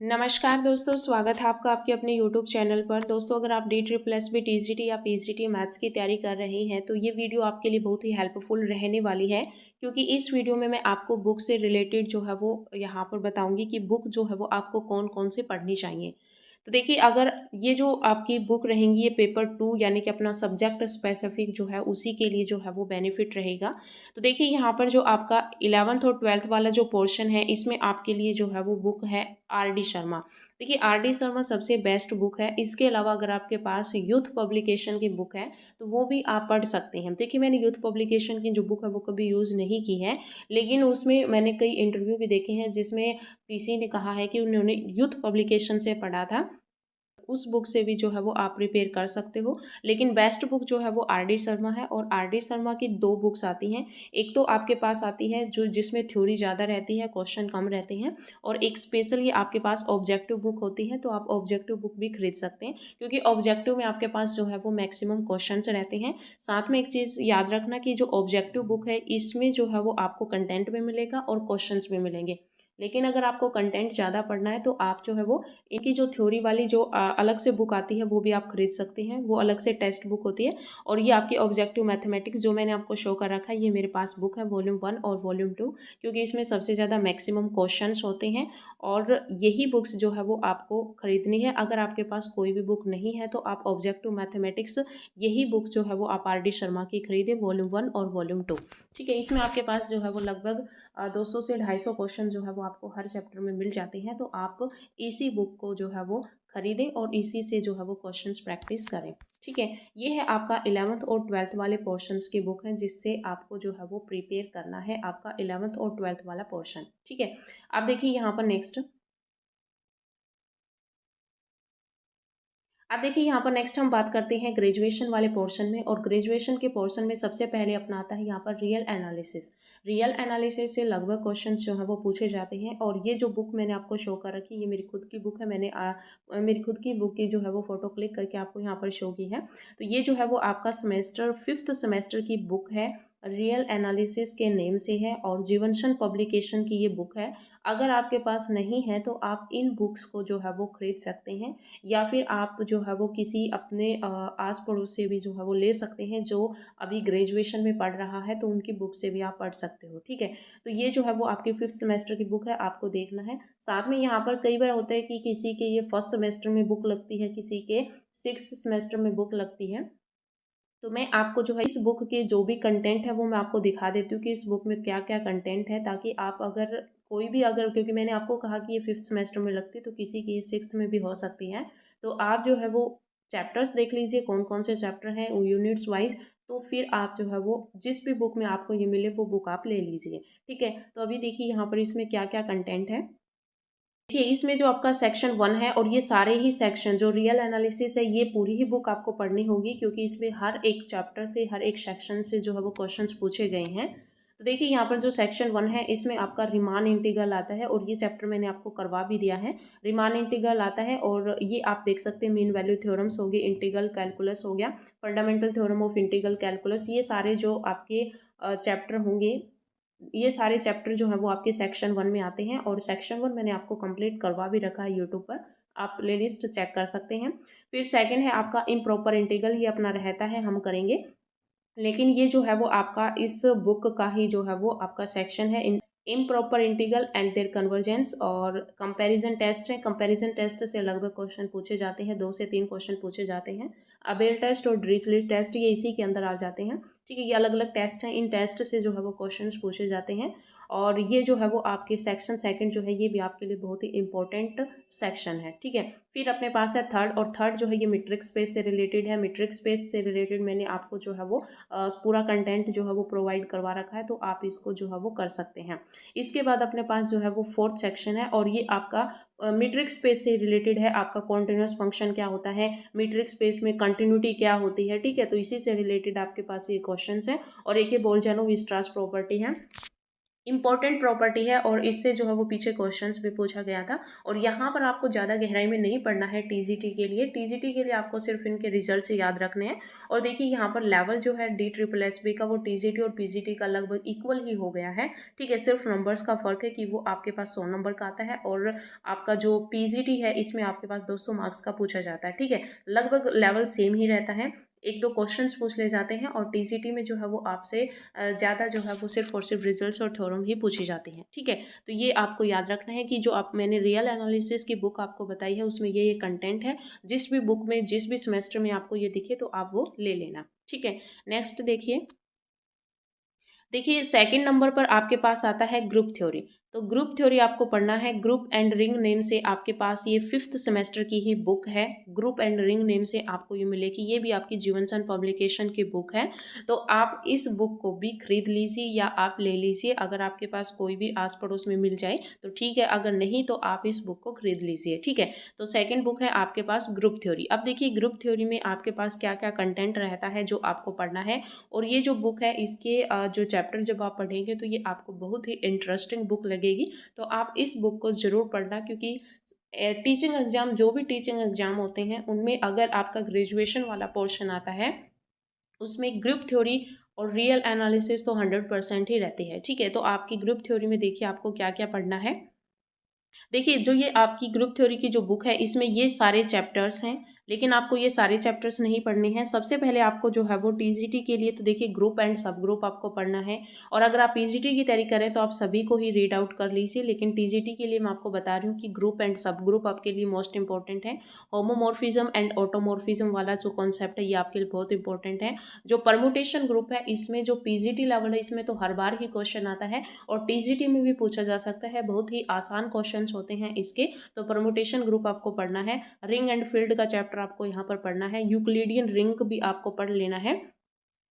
नमस्कार दोस्तों, स्वागत है आपका आपके अपने यूट्यूब चैनल पर। दोस्तों, अगर आप DSSB TGT या PGT मैथ्स की तैयारी कर रहे हैं तो ये वीडियो आपके लिए बहुत ही हेल्पफुल रहने वाली है, क्योंकि इस वीडियो में मैं आपको बुक से रिलेटेड जो है वो यहाँ पर बताऊंगी कि बुक जो है वो आपको कौन कौन से पढ़नी चाहिए। तो देखिए, अगर ये जो आपकी बुक रहेंगी ये पेपर 2 यानी कि अपना सब्जेक्ट स्पेसिफिक जो है उसी के लिए जो है वो बेनिफिट रहेगा। तो देखिए, यहाँ पर जो आपका 11th और 12th वाला जो पोर्शन है इसमें आपके लिए जो है वो बुक है RD शर्मा। देखिए, RD शर्मा सबसे बेस्ट बुक है। इसके अलावा अगर आपके पास यूथ पब्लिकेशन की बुक है तो वो भी आप पढ़ सकते हैं। देखिए, मैंने यूथ पब्लिकेशन की जो बुक है वो कभी यूज़ नहीं की है, लेकिन उसमें मैंने कई इंटरव्यू भी देखे हैं जिसमें किसी ने कहा है कि उन्होंने यूथ पब्लिकेशन से पढ़ा था। उस बुक से भी जो है वो आप प्रिपेयर कर सकते हो, लेकिन बेस्ट बुक जो है वो RD शर्मा है। और RD शर्मा की 2 बुक्स आती हैं। एक तो आपके पास आती है जो जिसमें थ्योरी ज़्यादा रहती है, क्वेश्चन कम रहते हैं, और एक स्पेशली आपके पास ऑब्जेक्टिव बुक होती है। तो आप ऑब्जेक्टिव बुक भी खरीद सकते हैं, क्योंकि ऑब्जेक्टिव में आपके पास जो है वो मैक्सिमम क्वेश्चंस रहते हैं। साथ में एक चीज़ याद रखना कि जो ऑब्जेक्टिव बुक है इसमें जो है वो आपको कंटेंट भी मिलेगा और क्वेश्चंस भी मिलेंगे। लेकिन अगर आपको कंटेंट ज़्यादा पढ़ना है तो आप जो है वो इनकी जो थ्योरी वाली जो अलग से बुक आती है वो भी आप खरीद सकते हैं। वो अलग से टेक्स्ट बुक होती है। और ये आपकी ऑब्जेक्टिव मैथमेटिक्स जो मैंने आपको शो कर रखा है ये मेरे पास बुक है, वॉल्यूम 1 और वॉल्यूम 2, क्योंकि इसमें सबसे ज़्यादा मैक्सिमम क्वेश्चंस होते हैं। और यही बुक्स जो है वो आपको खरीदनी है। अगर आपके पास कोई भी बुक नहीं है तो आप ऑब्जेक्टिव मैथमेटिक्स यही बुक जो है वो आप RD शर्मा की खरीदें, वॉल्यूम 1 और वॉल्यूम 2। ठीक है, इसमें आपके पास जो है वो लगभग 200 से 250 क्वेश्चन जो है वो आपको हर चैप्टर में मिल जाते हैं। तो आप इसी बुक को जो है वो खरीदें और इसी से जो है वो क्वेश्चंस प्रैक्टिस करें। ठीक है, ये है आपका 11th और 12th वाले पोर्शंस की बुक है, जिससे आपको जो है वो प्रिपेयर करना है आपका 11th और 12th वाला पोर्शन। ठीक है, आप देखिए यहाँ पर नेक्स्ट। अब देखिए, यहाँ पर नेक्स्ट हम बात करते हैं ग्रेजुएशन वाले पोर्शन में। और ग्रेजुएशन के पोर्शन में सबसे पहले अपना आता है यहाँ पर रियल एनालिसिस। रियल एनालिसिस से लगभग क्वेश्चंस जो है वो पूछे जाते हैं। और ये जो बुक मैंने आपको शो कर रखी है ये मेरी खुद की बुक है। मैंने मेरी खुद की बुक की जो है वो फोटो क्लिक करके आपको यहाँ पर शो की है। तो ये जो है वो आपका सेमेस्टर 5th सेमेस्टर की बुक है। रियल एनालिसिस के नेम से है और जीवनशन पब्लिकेशन की ये बुक है। अगर आपके पास नहीं है तो आप इन बुक्स को जो है वो खरीद सकते हैं, या फिर आप जो है वो किसी अपने आस पड़ोस से भी जो है वो ले सकते हैं जो अभी ग्रेजुएशन में पढ़ रहा है, तो उनकी बुक से भी आप पढ़ सकते हो। ठीक है, तो ये जो है वो आपकी 5th सेमेस्टर की बुक है, आपको देखना है। साथ में यहाँ पर कई बार होता है कि किसी के ये 1st सेमेस्टर में बुक लगती है, किसी के 6th सेमेस्टर में बुक लगती है। तो मैं आपको जो है इस बुक के जो भी कंटेंट है वो मैं आपको दिखा देती हूँ कि इस बुक में क्या क्या कंटेंट है, ताकि आप अगर कोई भी अगर, क्योंकि मैंने आपको कहा कि ये 5th सेमेस्टर में लगती है तो किसी की 6th में भी हो सकती है। तो आप जो है वो चैप्टर्स देख लीजिए कौन कौन से चैप्टर हैं यूनिट्स वाइज। तो फिर आप जो है वो जिस भी बुक में आपको ये मिले वो बुक आप ले लीजिए। ठीक है, तो अभी देखिए यहाँ पर इसमें क्या क्या कंटेंट है। देखिए, इसमें जो आपका सेक्शन 1 है, और ये सारे ही सेक्शन जो रियल एनालिसिस है ये पूरी ही बुक आपको पढ़नी होगी, क्योंकि इसमें हर एक चैप्टर से हर एक सेक्शन से जो है वो क्वेश्चंस पूछे गए हैं। तो देखिए, यहाँ पर जो सेक्शन 1 है इसमें आपका रिमान इंटीग्रल आता है, और ये चैप्टर मैंने आपको करवा भी दिया है। रिमान इंटीग्रल आता है और ये आप देख सकते हैं मीन वैल्यू थ्योरम्स हो गए, इंटीग्रल कैलकुलस हो गया, fundamental theorem of integral calculus, ये सारे जो आपके चैप्टर होंगे, ये सारे चैप्टर जो है वो आपके सेक्शन 1 में आते हैं। और सेक्शन 1 मैंने आपको कंप्लीट करवा भी रखा है यूट्यूब पर, आप प्ले लिस्ट चेक कर सकते हैं। फिर सेकंड है आपका इम्प्रॉपर इंटीग्रल, ये अपना रहता है, हम करेंगे। लेकिन ये जो है वो आपका इस बुक का ही जो है वो आपका सेक्शन है, improper integral and their convergence. और कंपैरिजन टेस्ट है, कंपैरिजन टेस्ट से लगभग क्वेश्चन पूछे जाते हैं, 2 से 3 क्वेश्चन पूछे जाते हैं। अबेल टेस्ट और ड्रिचलेट टेस्ट ये इसी के अंदर आ जाते हैं। ठीक है, ये अलग अलग टेस्ट हैं, इन टेस्ट से जो है वो क्वेश्चन पूछे जाते हैं। और ये जो है वो आपके सेक्शन सेकंड जो है ये भी आपके लिए बहुत ही इंपॉर्टेंट सेक्शन है। ठीक है, फिर अपने पास है थर्ड, और थर्ड जो है ये मीट्रिक स्पेस से रिलेटेड है। मीट्रिक स्पेस से रिलेटेड मैंने आपको जो है वो पूरा कंटेंट जो है वो प्रोवाइड करवा रखा है, तो आप इसको जो है वो कर सकते हैं। इसके बाद अपने पास जो है वो फोर्थ सेक्शन है, और ये आपका मीट्रिक स्पेस से रिलेटेड है। आपका कॉन्टिन्यूस फंक्शन क्या होता है, मीट्रिक स्पेस में कंटिन्यूटी क्या होती है। ठीक है, तो इसी से रिलेटेड आपके पास ये क्वेश्चंस है। और एक ये बोल जानो विस्ट्रास प्रॉपर्टी है। इंपॉर्टेंट प्रॉपर्टी है और इससे जो है वो पीछे क्वेश्चंस भी पूछा गया था। और यहाँ पर आपको ज़्यादा गहराई में नहीं पढ़ना है टीजीटी के लिए। टीजीटी के लिए आपको सिर्फ इनके रिजल्ट से याद रखने हैं। और देखिए यहाँ पर लेवल जो है डी ट्रिपल एस बी का वो टीजीटी और पीजीटी का लगभग इक्वल ही हो गया है। ठीक है, सिर्फ नंबर्स का फ़र्क है कि वो आपके पास 100 नंबर का आता है और आपका जो पीजीटी है इसमें आपके पास 200 मार्क्स का पूछा जाता है। ठीक है, लगभग लेवल सेम ही रहता है, एक दो क्वेश्चंस पूछ ले जाते हैं। और टीजीटी में जो है वो आपसे ज़्यादा जो है वो सिर्फ और सिर्फ रिजल्ट्स और थ्योरम ही पूछी जाती हैं। ठीक है, तो ये आपको याद रखना है कि जो आप मैंने रियल एनालिसिस की बुक आपको बताई है उसमें ये कंटेंट है। जिस भी बुक में जिस भी सेमेस्टर में आपको ये दिखे तो आप वो ले लेना। ठीक है, नेक्स्ट देखिए। देखिए सेकंड नंबर पर आपके पास आता है ग्रुप थ्योरी। तो ग्रुप थ्योरी आपको पढ़ना है। ग्रुप एंड रिंग नेम से आपके पास ये 5th सेमेस्टर की ही बुक है। ग्रुप एंड रिंग नेम से आपको ये मिलेगी, ये भी आपकी जीवनसन पब्लिकेशन की बुक है। तो आप इस बुक को भी खरीद लीजिए या आप ले लीजिए, अगर आपके पास कोई भी आस पड़ोस में मिल जाए तो ठीक है, अगर नहीं तो आप इस बुक को खरीद लीजिए। ठीक है, तो सेकेंड बुक है आपके पास ग्रुप थ्योरी। अब देखिए ग्रुप थ्योरी में आपके पास क्या क्या कंटेंट रहता है जो आपको पढ़ना है। और ये जो बुक है इसके जो चैप्टर जब आप पढ़ेंगे तो ये आपको बहुत ही इंटरेस्टिंग बुक लगेगी। तो आप इस बुक को ज़रूर पढ़ना, क्योंकि टीचिंग एग्जाम, जो भी टीचिंग एग्जाम होते हैं उनमें अगर आपका ग्रेजुएशन वाला पोर्शन आता है उसमें ग्रुप थ्योरी और रियल एनालिसिस तो 100% ही रहती है। ठीक है, तो आपकी ग्रुप थ्योरी में देखिए आपको क्या क्या पढ़ना है। देखिए जो ये आपकी ग्रुप थ्योरी की जो बुक है इसमें ये सारे चैप्टर्स हैं, लेकिन आपको ये सारे चैप्टर्स नहीं पढ़ने हैं। सबसे पहले आपको जो है वो टीजीटी के लिए तो देखिए ग्रुप एंड सब ग्रुप आपको पढ़ना है। और अगर आप पीजीटी की तैयारी करें तो आप सभी को ही रीड आउट कर लीजिए, लेकिन टीजीटी के लिए मैं आपको बता रही हूँ कि ग्रुप एंड सब ग्रुप आपके लिए मोस्ट इंपॉर्टेंट है। होमोमॉर्फिज्म एंड ऑटोमॉर्फिज्म वाला जो कॉन्सेप्ट है ये आपके लिए बहुत इंपॉर्टेंट है। जो परमुटेशन ग्रुप है इसमें जो पीजीटी लेवल है इसमें तो हर बार ही क्वेश्चन आता है और टीजीटी में भी पूछा जा सकता है, बहुत ही आसान क्वेश्चन होते हैं इसके। तो परमुटेशन ग्रुप आपको पढ़ना है। रिंग एंड फील्ड का चैप्टर आपको यहाँ पर पढ़ना है। यूक्लिडियन रिंग भी आपको पढ़ लेना है।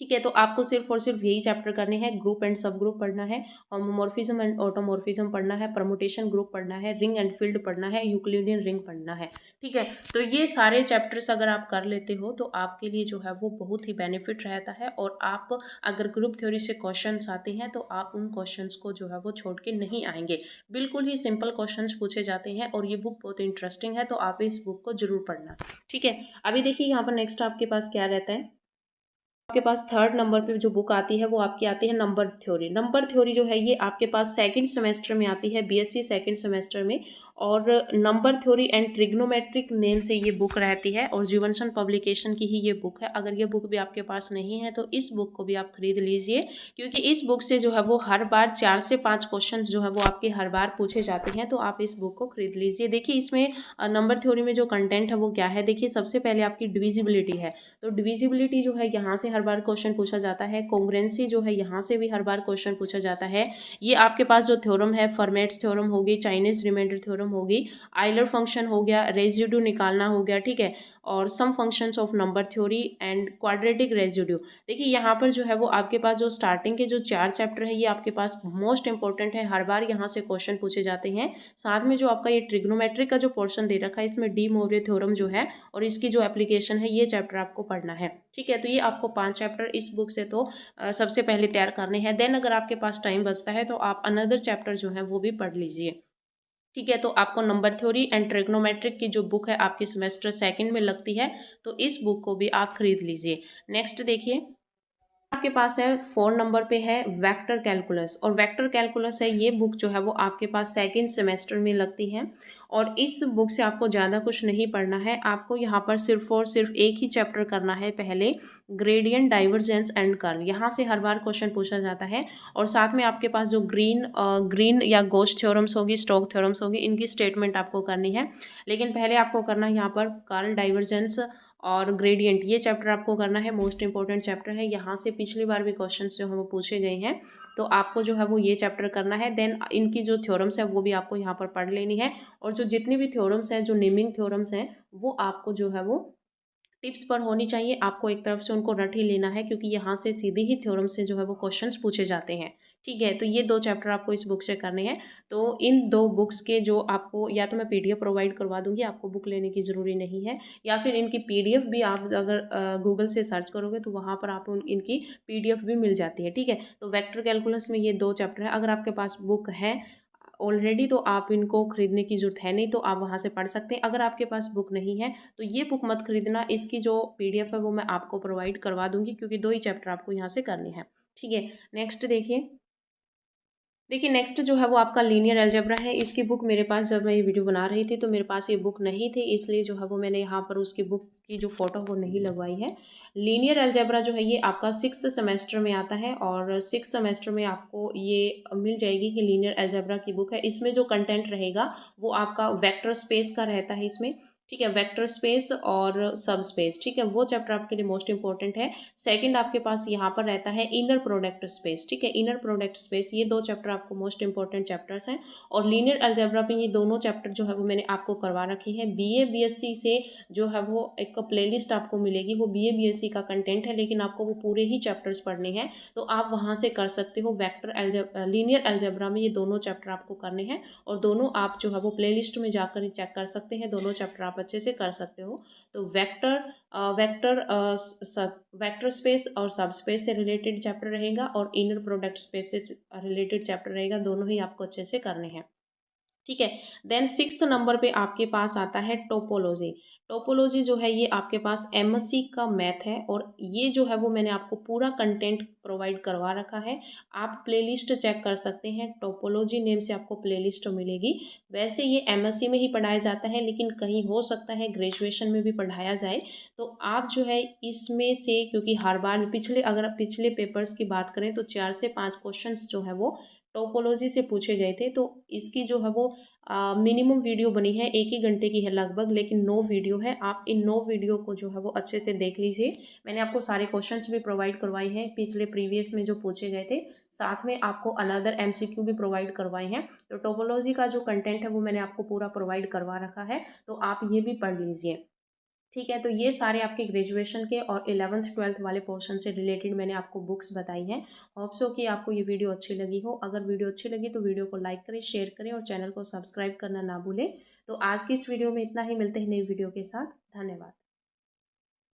ठीक है, तो आपको सिर्फ और सिर्फ यही चैप्टर करने हैं। ग्रुप एंड सब ग्रुप पढ़ना है, होमोमॉर्फिज्म एंड ऑटोमॉर्फिज्म पढ़ना है, परमुटेशन ग्रुप पढ़ना है, रिंग एंड फील्ड पढ़ना है, यूक्लिडियन रिंग पढ़ना है। ठीक है, तो ये सारे चैप्टर्स अगर आप कर लेते हो तो आपके लिए जो है वो बहुत ही बेनिफिट रहता है। और आप अगर ग्रुप थ्योरी से क्वेश्चंस आते हैं तो आप उन क्वेश्चंस को जो है वो छोड़ के नहीं आएंगे। बिल्कुल ही सिंपल क्वेश्चंस पूछे जाते हैं और ये बुक बहुत इंटरेस्टिंग है, तो आप इस बुक को जरूर पढ़ना। ठीक है, अभी देखिए यहाँ पर नेक्स्ट आपके पास क्या रहता है। आपके पास थर्ड नंबर पे जो बुक आती है वो आपकी आती है नंबर थ्योरी। नंबर थ्योरी जो है ये आपके पास सेकंड सेमेस्टर में आती है, बीएससी सेकंड सेमेस्टर में। और number theory and trigonometric name से ये बुक रहती है और जीवनसन पब्लिकेशन की ही ये बुक है। अगर ये बुक भी आपके पास नहीं है तो इस बुक को भी आप खरीद लीजिए, क्योंकि इस बुक से जो है वो हर बार 4 से 5 क्वेश्चन जो है वो आपके हर बार पूछे जाते हैं, तो आप इस बुक को खरीद लीजिए। देखिए इसमें नंबर थ्योरी में जो कंटेंट है वो क्या है। देखिए सबसे पहले आपकी डिविजिबिलिटी है, तो डिविजिबिलिटी जो है यहाँ से हर बार क्वेश्चन पूछा जाता है। कॉन्ग्रुएंसी जो है यहाँ से भी हर बार क्वेश्चन पूछा जाता है। ये आपके पास जो थ्योरम है, फॉर्मेट्स थ्योरम होगी, चाइनीज रिमाइंडर थ्योरम होगी, आइलर फंक्शन हो गया, रेजिड्यू निकालना हो गया। ठीक है, और some functions of number theory and quadratic residue. देखिए यहाँ पर जो है वो आपके पास जो स्टार्टिंग के जो 4 चैप्टर है ये आपके पास मोस्ट इंपॉर्टेंट है, हर बार यहाँ से क्वेश्चन पूछे जाते हैं। साथ में जो आपका ये ट्रिग्नोमेट्रिक का जो पोर्शन दे रखा है इसमें डी मोरे थ्योरम जो है और इसकी जो एप्लीकेशन है ये चैप्टर आपको पढ़ना है। ठीक है, तो ये आपको 5 चैप्टर इस बुक से तो सबसे पहले तैयार करने हैं। देन अगर आपके पास टाइम बचता है तो आप अनदर चैप्टर जो है वो भी पढ़ लीजिए। ठीक है, तो आपको नंबर थ्योरी एंड ट्रिग्नोमेट्रिक की जो बुक है आपकी सेमेस्टर सेकंड में लगती है, तो इस बुक को भी आप खरीद लीजिए। नेक्स्ट देखिए आपके पास है 4 नंबर पे है वेक्टर कैलकुलस। और वेक्टर कैलकुलस है ये बुक जो है वो आपके पास सेकंड सेमेस्टर में लगती है। और इस बुक से आपको ज़्यादा कुछ नहीं पढ़ना है, आपको यहाँ पर सिर्फ और सिर्फ एक ही चैप्टर करना है पहले, ग्रेडियंट, डाइवर्जेंस एंड कर्ल। यहाँ से हर बार क्वेश्चन पूछा जाता है। और साथ में आपके पास जो ग्रीन या गोश थ्योरम्स होगी, स्टोक थ्योरम्स होगी, इनकी स्टेटमेंट आपको करनी है। लेकिन पहले आपको करना है यहाँ पर कर्ल, डाइवर्जेंस और ग्रेडियंट, ये चैप्टर आपको करना है, मोस्ट इंपॉर्टेंट चैप्टर है। यहाँ से पिछली बार भी क्वेश्चंस जो है वो पूछे गए हैं, तो आपको जो है वो ये चैप्टर करना है। देन इनकी जो थ्योरम्स है वो भी आपको यहाँ पर पढ़ लेनी है। और जो जितनी भी थ्योरम्स हैं, जो नेमिंग थ्योरम्स हैं, वो आपको जो है वो टिप्स पर होनी चाहिए, आपको एक तरफ से उनको रट ही लेना है क्योंकि यहाँ से सीधे ही थ्योरम से जो है वो क्वेश्चंस पूछे जाते हैं। ठीक है, तो ये 2 चैप्टर आपको इस बुक से करने हैं। तो इन 2 बुक्स के जो आपको या तो मैं पीडीएफ प्रोवाइड करवा दूँगी, आपको बुक लेने की ज़रूरी नहीं है, या फिर इनकी पीडीएफ भी आप अगर गूगल से सर्च करोगे तो वहाँ पर आपको इनकी पीडीएफ भी मिल जाती है। ठीक है, तो वेक्टर कैलकुलस में ये 2 चैप्टर हैं। अगर आपके पास बुक है ऑलरेडी तो आप इनको खरीदने की ज़रूरत है नहीं, तो आप वहाँ से पढ़ सकते हैं। अगर आपके पास बुक नहीं है तो ये बुक मत खरीदना, इसकी जो पीडीएफ है वो मैं आपको प्रोवाइड करवा दूँगी क्योंकि 2 ही चैप्टर आपको यहाँ से करने हैं। ठीक है, नेक्स्ट देखिए नेक्स्ट जो है वो आपका लीनियर अलजेब्रा है। इसकी बुक मेरे पास जब मैं ये वीडियो बना रही थी तो मेरे पास ये बुक नहीं थी, इसलिए जो है वो मैंने यहाँ पर उसकी बुक की जो फ़ोटो वो नहीं लगवाई है। लीनियर अलजेब्रा जो है ये आपका 6th सेमेस्टर में आता है और 6th सेमेस्टर में आपको ये मिल जाएगी कि लीनियर अलजेब्रा की बुक है। इसमें जो कंटेंट रहेगा वो आपका वेक्टर स्पेस का रहता है इसमें। ठीक है, वेक्टर स्पेस और सब स्पेस, ठीक है, वो चैप्टर आपके लिए मोस्ट इंपॉर्टेंट है। सेकंड आपके पास यहाँ पर रहता है इनर प्रोडक्ट स्पेस। ठीक है, इनर प्रोडक्ट स्पेस, ये 2 चैप्टर आपको मोस्ट इंपॉर्टेंट चैप्टर्स हैं। और लीनियर अलजेब्रा पे ये दोनों चैप्टर जो है वो मैंने आपको करवा रखी है। बीए बीएससी से जो है वो एक प्लेलिस्ट आपको मिलेगी, वो बीए बीएससी का कंटेंट है लेकिन आपको वो पूरे ही चैप्टर्स पढ़ने हैं, तो आप वहाँ से कर सकते हो। लीनियर अलजेब्रा में ये दोनों चैप्टर आपको करने हैं और दोनों आप जो है वो प्लेलिस्ट में जाकर ही चेक कर सकते हैं, दोनों चैप्टर आप अच्छे से कर सकते हो। तो वेक्टर स्पेस और सब स्पेस से रिलेटेड चैप्टर रहेगा और इनर प्रोडक्ट स्पेस से रिलेटेड चैप्टर रहेगा, दोनों ही आपको अच्छे से करने हैं। ठीक है, देन 6th नंबर पे आपके पास आता है टोपोलॉजी। टोपोलॉजी जो है ये आपके पास एमएससी का मैथ है और ये जो है वो मैंने आपको पूरा कंटेंट प्रोवाइड करवा रखा है। आप प्लेलिस्ट चेक कर सकते हैं, टोपोलॉजी नेम से आपको प्लेलिस्ट मिलेगी। वैसे ये एमएससी में ही पढ़ाया जाता है लेकिन कहीं हो सकता है ग्रेजुएशन में भी पढ़ाया जाए, तो आप जो है इसमें से, क्योंकि हर बार अगर आप पिछले पेपर्स की बात करें तो 4 से 5 क्वेश्चंस जो है वो टोपोलॉजी से पूछे गए थे। तो इसकी जो है वो मिनिमम वीडियो बनी है, 1 ही घंटे की है लगभग, लेकिन 9 वीडियो है। आप इन 9 वीडियो को जो है वो अच्छे से देख लीजिए। मैंने आपको सारे क्वेश्चंस भी प्रोवाइड करवाए हैं पिछले प्रीवियस में जो पूछे गए थे, साथ में आपको अनदर एमसीक्यू भी प्रोवाइड करवाए हैं। तो टोपोलॉजी का जो कंटेंट है वो मैंने आपको पूरा प्रोवाइड करवा रखा है, तो आप ये भी पढ़ लीजिए। ठीक है, तो ये सारे आपके ग्रेजुएशन के और 11th 12th वाले पोर्शन से रिलेटेड मैंने आपको बुक्स बताई हैं। होप सो कि आपको ये वीडियो अच्छी लगी हो। अगर वीडियो अच्छी लगी तो वीडियो को लाइक करें, शेयर करें और चैनल को सब्सक्राइब करना ना भूलें। तो आज की इस वीडियो में इतना ही, मिलते हैं नई वीडियो के साथ। धन्यवाद।